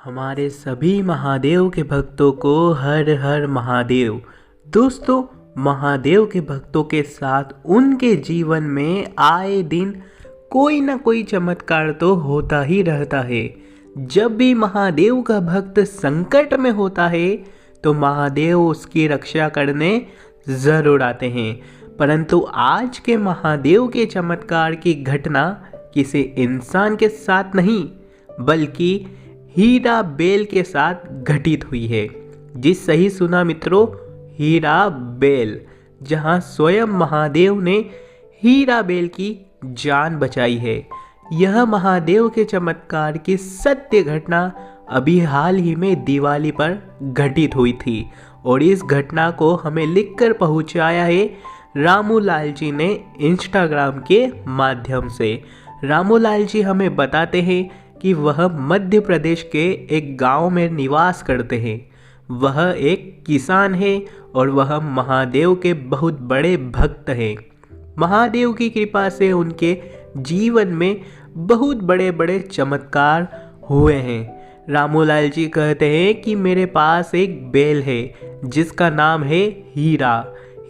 हमारे सभी महादेव के भक्तों को हर हर महादेव। दोस्तों, महादेव के भक्तों के साथ उनके जीवन में आए दिन कोई ना कोई चमत्कार तो होता ही रहता है। जब भी महादेव का भक्त संकट में होता है तो महादेव उसकी रक्षा करने ज़रूर आते हैं। परंतु आज के महादेव के चमत्कार की घटना किसी इंसान के साथ नहीं बल्कि हीरा बेल के साथ घटित हुई है। जी सही सुना मित्रों, हीरा बेल, जहां स्वयं महादेव ने हीरा बेल की जान बचाई है। यह महादेव के चमत्कार की सत्य घटना अभी हाल ही में दिवाली पर घटित हुई थी और इस घटना को हमें लिखकर पहुंचाया है रामूलाल जी ने इंस्टाग्राम के माध्यम से। रामूलाल जी हमें बताते हैं कि वह मध्य प्रदेश के एक गांव में निवास करते हैं। वह एक किसान है और वह महादेव के बहुत बड़े भक्त हैं। महादेव की कृपा से उनके जीवन में बहुत बड़े बड़े चमत्कार हुए हैं। रामूलाल जी कहते हैं कि मेरे पास एक बेल है जिसका नाम है हीरा।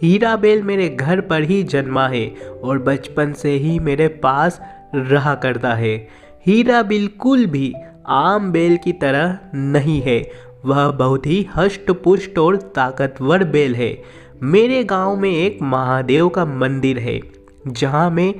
हीरा बेल मेरे घर पर ही जन्मा है और बचपन से ही मेरे पास रहा करता है। हीरा बिल्कुल भी आम बेल की तरह नहीं है, वह बहुत ही हष्ट पुष्ट और ताकतवर बेल है। मेरे गांव में एक महादेव का मंदिर है जहां मैं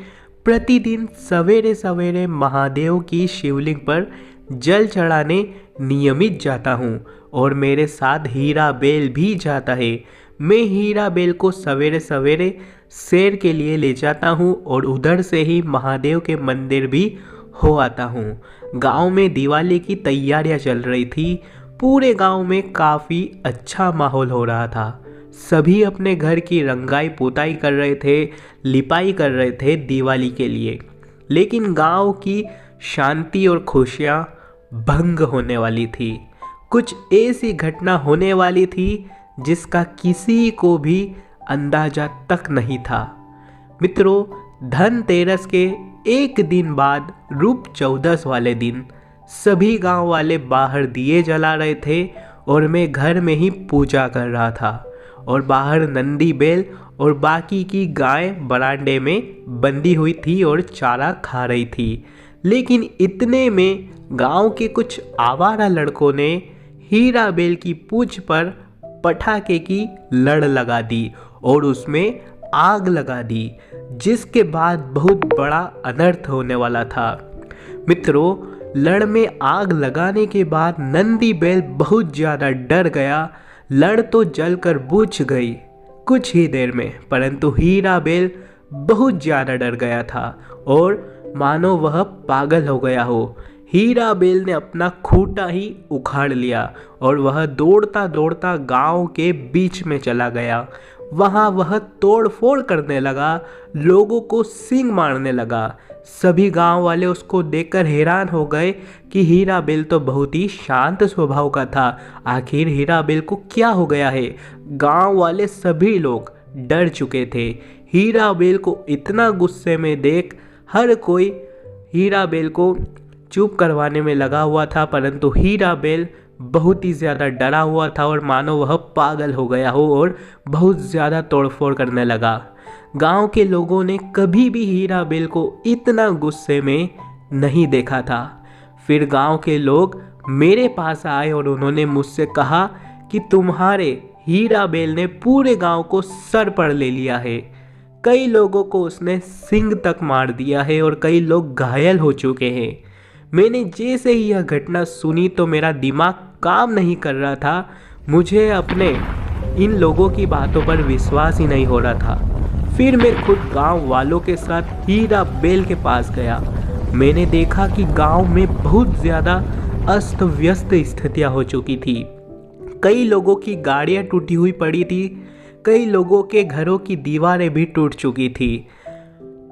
प्रतिदिन सवेरे सवेरे महादेव की शिवलिंग पर जल चढ़ाने नियमित जाता हूं और मेरे साथ हीरा बेल भी जाता है। मैं हीरा बेल को सवेरे सवेरे सैर के लिए ले जाता हूं और उधर से ही महादेव के मंदिर भी हो आता हूँ। गांव में दिवाली की तैयारियां चल रही थी। पूरे गांव में काफ़ी अच्छा माहौल हो रहा था। सभी अपने घर की रंगाई पुताई कर रहे थे, लिपाई कर रहे थे दिवाली के लिए। लेकिन गांव की शांति और खुशियाँ भंग होने वाली थी। कुछ ऐसी घटना होने वाली थी जिसका किसी को भी अंदाजा तक नहीं था। मित्रों, धनतेरस के एक दिन बाद रूप चौदस वाले दिन सभी गांव वाले बाहर दिए जला रहे थे और मैं घर में ही पूजा कर रहा था और बाहर नंदी बैल और बाकी की गाय बरांडे में बंधी हुई थी और चारा खा रही थी। लेकिन इतने में गांव के कुछ आवारा लड़कों ने हीरा बेल की पूंछ पर पटाखे की लड़ लगा दी और उसमें आग लगा दी, जिसके बाद बहुत बड़ा अनर्थ होने वाला था। मित्रों, लड़ में आग लगाने के बाद नंदी बैल बहुत ज़्यादा डर गया। लड़ तो जलकर बुझ गई कुछ ही देर में, परंतु हीरा बेल बहुत ज़्यादा डर गया था और मानो वह पागल हो गया हो। हीरा बेल ने अपना खूंटा ही उखाड़ लिया और वह दौड़ता दौड़ता गांव के बीच में चला गया। वहाँ वह तोड़ फोड़ करने लगा, लोगों को सींग मारने लगा। सभी गांव वाले उसको देखकर हैरान हो गए कि हीरा बेल तो बहुत ही शांत स्वभाव का था, आखिर हीरा बेल को क्या हो गया है। गांव वाले सभी लोग डर चुके थे। हीरा बेल को इतना गुस्से में देख हर कोई हीरा बेल को चुप करवाने में लगा हुआ था, परंतु हीरा बेल बहुत ही ज़्यादा डरा हुआ था और मानो वह पागल हो गया हो और बहुत ज़्यादा तोड़फोड़ करने लगा। गांव के लोगों ने कभी भी हीरा बेल को इतना गुस्से में नहीं देखा था। फिर गांव के लोग मेरे पास आए और उन्होंने मुझसे कहा कि तुम्हारे हीरा बेल ने पूरे गांव को सर पर ले लिया है। कई लोगों को उसने सींग तक मार दिया है और कई लोग घायल हो चुके हैं। मैंने जैसे ही यह घटना सुनी तो मेरा दिमाग काम नहीं कर रहा था। मुझे अपने इन लोगों की बातों पर विश्वास ही नहीं हो रहा था। फिर मैं खुद गांव वालों के साथ हीरा बेल के पास गया। मैंने देखा कि गांव में बहुत ज़्यादा अस्त व्यस्त स्थितियाँ हो चुकी थी। कई लोगों की गाड़ियाँ टूटी हुई पड़ी थी, कई लोगों के घरों की दीवारें भी टूट चुकी थी।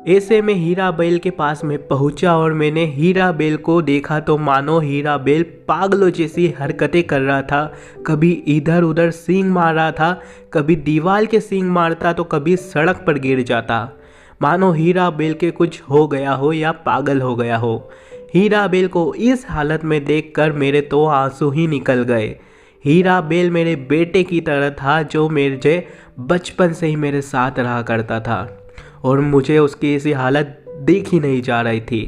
ऐसे में हीरा बेल के पास में पहुंचा और मैंने हीरा बेल को देखा तो मानो हीरा बेल पागलों जैसी हरकतें कर रहा था। कभी इधर उधर सींग मार रहा था, कभी दीवार के सींग मारता तो कभी सड़क पर गिर जाता, मानो हीरा बेल के कुछ हो गया हो या पागल हो गया हो। हीराबेल को इस हालत में देखकर मेरे तो आंसू ही निकल गए। हीराबेल मेरे बेटे की तरह था, जो मुझे बचपन से ही मेरे साथ रहा करता था और मुझे उसकी ऐसी हालत देखी नहीं जा रही थी।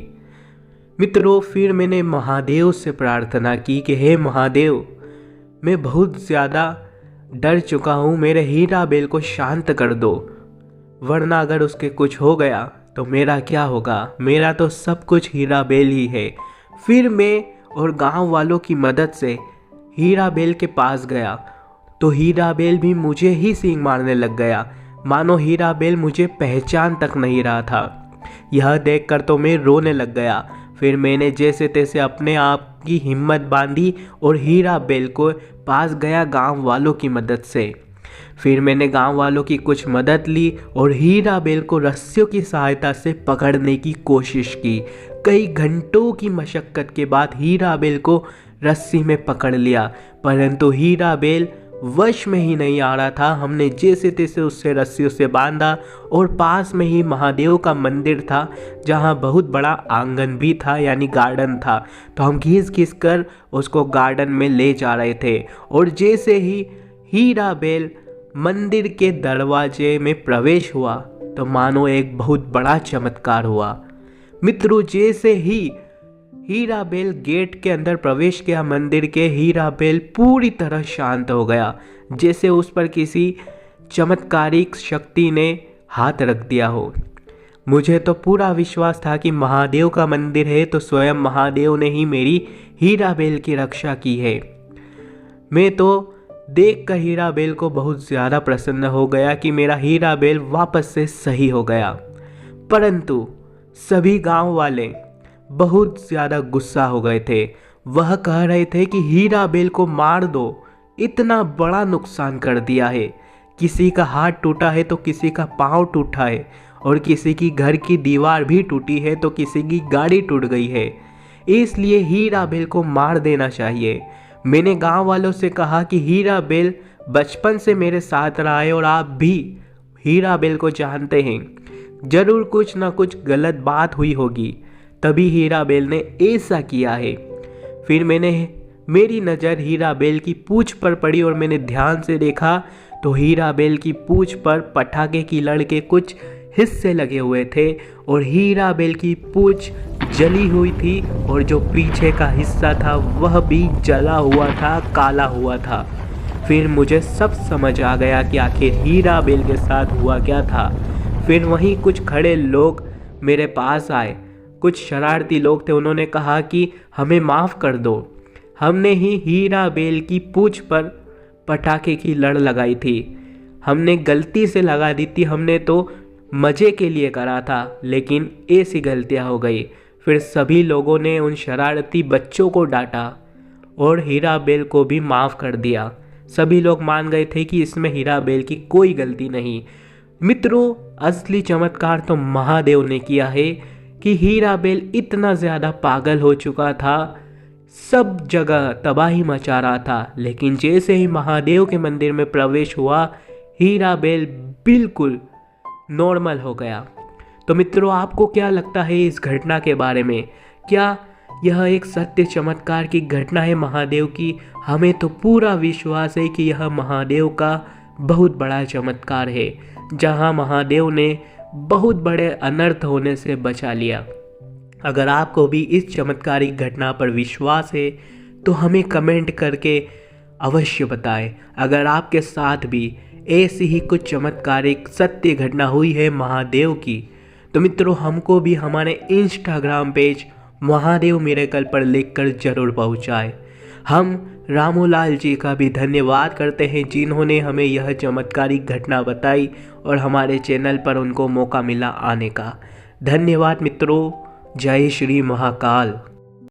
मित्रों, फिर मैंने महादेव से प्रार्थना की कि हे महादेव, मैं बहुत ज़्यादा डर चुका हूँ, मेरे हीराबेल को शांत कर दो, वरना अगर उसके कुछ हो गया तो मेरा क्या होगा। मेरा तो सब कुछ हीराबेल ही है। फिर मैं और गांव वालों की मदद से हीराबेल के पास गया तो हीराबेल भी मुझे ही सींग मारने लग गया, मानो हीराबेल मुझे पहचान तक नहीं रहा था। यह देखकर तो मैं रोने लग गया। फिर मैंने जैसे तैसे अपने आप की हिम्मत बांधी और हीराबेल को पास गया गांव वालों की मदद से। फिर मैंने गांव वालों की कुछ मदद ली और हीराबेल को रस्सियों की सहायता से पकड़ने की कोशिश की। कई घंटों की मशक्कत के बाद हीराबेल को रस्सी में पकड़ लिया, परंतु हीराबेल वश में ही नहीं आ रहा था। हमने जैसे तैसे उससे रस्सियों से बांधा और पास में ही महादेव का मंदिर था, जहां बहुत बड़ा आंगन भी था, यानी गार्डन था। तो हम घिस घिस कर उसको गार्डन में ले जा रहे थे और जैसे ही हीराबेल मंदिर के दरवाजे में प्रवेश हुआ तो मानो एक बहुत बड़ा चमत्कार हुआ। मित्रों, जैसे ही हीराबेल गेट के अंदर प्रवेश किया मंदिर के, हीराबेल पूरी तरह शांत हो गया, जैसे उस पर किसी चमत्कारिक शक्ति ने हाथ रख दिया हो। मुझे तो पूरा विश्वास था कि महादेव का मंदिर है तो स्वयं महादेव ने ही मेरी हीराबेल की रक्षा की है। मैं तो देखकर हीराबेल को बहुत ज़्यादा प्रसन्न हो गया कि मेरा हीराबेल वापस से सही हो गया। परंतु सभी गांव वाले बहुत ज़्यादा गुस्सा हो गए थे। वह कह रहे थे कि हीराबेल को मार दो, इतना बड़ा नुकसान कर दिया है। किसी का हाथ टूटा है तो किसी का पाँव टूटा है और किसी की घर की दीवार भी टूटी है तो किसी की गाड़ी टूट गई है। इसलिए हीराबेल को मार देना चाहिए। मैंने गांव वालों से कहा कि हीराबेल बचपन से मेरे साथ रहा है और आप भी हीराबेल को जानते हैं, जरूर कुछ ना कुछ गलत बात हुई होगी, तभी हीराबेल ने ऐसा किया है। फिर मेरी नज़र हीराबेल की पूंछ पर पड़ी और मैंने ध्यान से देखा तो हीराबेल की पूंछ पर पटाखे की लड़ के कुछ हिस्से लगे हुए थे और हीराबेल की पूंछ जली हुई थी और जो पीछे का हिस्सा था वह भी जला हुआ था, काला हुआ था। फिर मुझे सब समझ आ गया कि आखिर हीराबेल के साथ हुआ क्या था। फिर वहीं कुछ खड़े लोग मेरे पास आए, कुछ शरारती लोग थे। उन्होंने कहा कि हमें माफ़ कर दो, हमने ही हीराबेल की पूंछ पर पटाखे की लड़ लगाई थी, हमने गलती से लगा दी थी, हमने तो मज़े के लिए करा था, लेकिन ऐसी गलतियाँ हो गई। फिर सभी लोगों ने उन शरारती बच्चों को डांटा और हीराबेल को भी माफ़ कर दिया। सभी लोग मान गए थे कि इसमें हीराबेल की कोई गलती नहीं। मित्रों, असली चमत्कार तो महादेव ने किया है कि हीराबेल इतना ज़्यादा पागल हो चुका था, सब जगह तबाही मचा रहा था, लेकिन जैसे ही महादेव के मंदिर में प्रवेश हुआ हीराबेल बिल्कुल नॉर्मल हो गया। तो मित्रों, आपको क्या लगता है इस घटना के बारे में? क्या यह एक सत्य चमत्कार की घटना है महादेव की? हमें तो पूरा विश्वास है कि यह महादेव का बहुत बड़ा चमत्कार है, जहां महादेव ने बहुत बड़े अनर्थ होने से बचा लिया। अगर आपको भी इस चमत्कारिक घटना पर विश्वास है तो हमें कमेंट करके अवश्य बताएं। अगर आपके साथ भी ऐसी ही कुछ चमत्कारिक सत्य घटना हुई है महादेव की, तो मित्रों हमको भी हमारे इंस्टाग्राम पेज महादेव मिरेकल पर लिखकर जरूर पहुंचाएं। हम रामूलाल जी का भी धन्यवाद करते हैं, जिन्होंने हमें यह चमत्कारिक घटना बताई और हमारे चैनल पर उनको मौका मिला आने का। धन्यवाद मित्रों। जय श्री महाकाल।